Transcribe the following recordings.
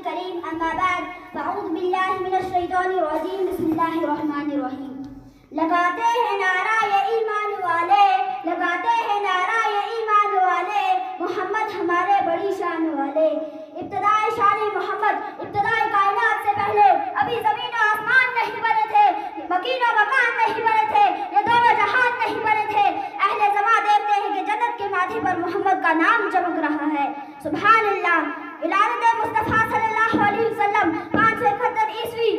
الكريم أما بعد فأعوذ بالله من الشيطان الرجيم بسم الله الرحمن الرحيم لگاتے ہیں نعرہ یہ ایمان والے لگاتے ہیں نعرہ یہ ایمان والے محمد ہمارے بڑی شان والے ابتدائے شان محمد ابتدائے کائنات سے پہلے ابھی زمین و آسمان نہیں بنے تھے مکین و مکان نہیں بنے تھے یہ دونوں جہان نہیں بنے تھے اہل زماں دیکھتے ہیں کہ جنت کے ماتھے پر محمد کا نام چمک رہا ہے سبحان اللہ ولادت مصطفیٰ صلی اللہ علیہ وسلم 571 عیسوی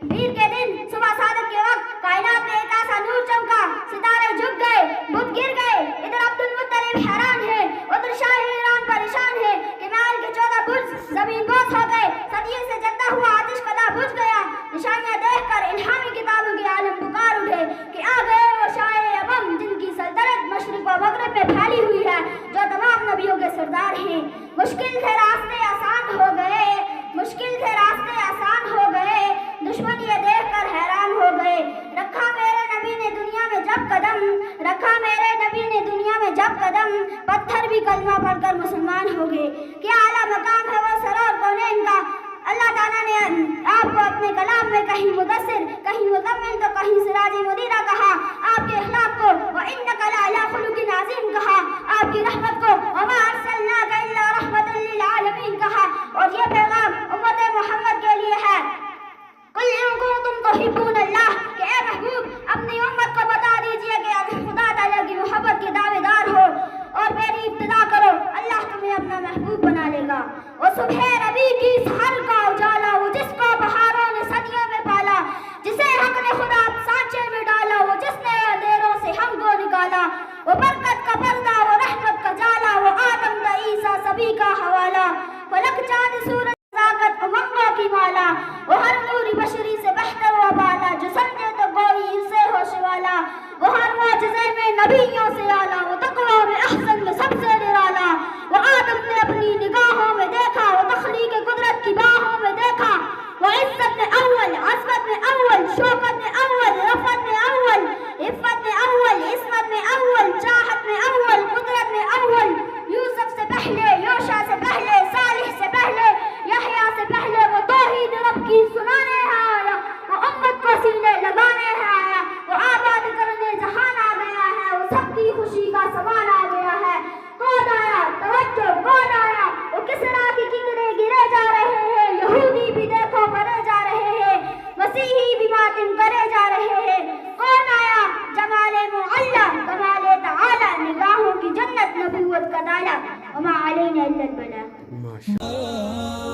پیر کے دن صبح صادق کے وقت کائنات میں ایک ایسا نور چمکا ستارے جھک گئے بت گر گئے ادھر عبد المطلب حیران ہے ادھر شاہ ایران پریشان ہے کہ محل کے 14 برج زمین بوس ہو گئے صدیوں سے جلتا ہوا آتش کدا بجھ گیا نشانیاں دیکھ کر الہامی کتابوں کے عالم پکار اٹھے کہ آ گئے وہ شاہ ابم جن کی سلطنت مشرق و مغرب میں پھیلی ہوئی ہے جو تمام نبیوں کے سردار ہیں مشکل تھے راستے آسان ہو گئے مشکل تھے راستے آسان ہو گئے دشمن یہ دیکھ کر حیران ہو گئے رکھا میرے نبی نے دنیا میں جب قدم رکھا میرے نبی نے دنیا میں جب قدم پتھر بھی کلمہ پڑھ کر مسلمان ہو گئے کیا اعلیٰ مقام ہے وہ سرور کونین کا اللہ تعالیٰ نے آپ کو اپنے کلام میں کہیں مدثر کہیں مزمل تو کہیں سراج منیرہ کہا آپ کے اخلاق کو وَإِنَّكَ لَعَلَىٰ خُلُقٍ عَظِيمٍ کہا آپ کی رحمت کو وَمَا أَرْسَلْنَاكَ إِلَّا رَحْمَةً لِّلْعَالَمِينَ کہا اور یہ پیغام امت محمد کے لیے ہے قُلْ إِن كُنتُمْ تُحِبُّونَ اللَّهَ کہ اے محبوب اپنی امت کو بتا دیجئے کہ اگر خدا تعالیٰ کی محبت کے دعوے دار ہو اور میری ابتدا کرو اللہ تمہیں اپنا محبوب بنا لے گا وہ صبح ربی کی سحر کا اجالا وہ جس کو بہاروں نے صدیوں میں پالا جسے حق نے خدا سانچے میں ڈالا وہ جس نے اندھیروں سے ہم کو نکالا وہ برکت کا پردہ وہ رحمت کا جالا وہ آدم تا عیسیٰ سبھی کا حوالہ فلک چاند سورج طاقت امنگوں کی مالا وہ ہر نوری بشری سے بہتر و بالا جو سمجھے تو کوئی اسے ہوش والا وہ ہر معجزے میں نبیوں سے آلہ وہ تقویٰ میں احسن میں سب سے نرالا وہ آدم نے اپنی نگاہوں میں دیکھا وہ تخلیق قدرت کی باہوں میں دیکھا وہ عزت میں اول عظمت میں اول شوکت میں اول رفعت میں اول عفت میں اول عصمت میں اول چاہت میں اول قدرت میں اول یوسف سے پہلے یوشع سے پہلے صالح سے پہلے یحییٰ سے پہلے وہ توحید رب کی سنانے ہے آیا وہ امت کو سینے لگانے ہے آیا وہ آباد کرنے جہان آ گیا ہے وہ سب کی خوشی کا سامان آ گیا ہے کون آیا توجہ کون آیا وہ کسرا کی کنگرے گرے جا رہے ہیں یہودی بھی دیکھو مرے جا رہے ہیں مسیحی بھی ماتم کرے جا رہے ہیں کون آیا جمال معلی کمال تعالی نگاہوں کی جنت نبوت کا تالا وما علینا الا البلاغ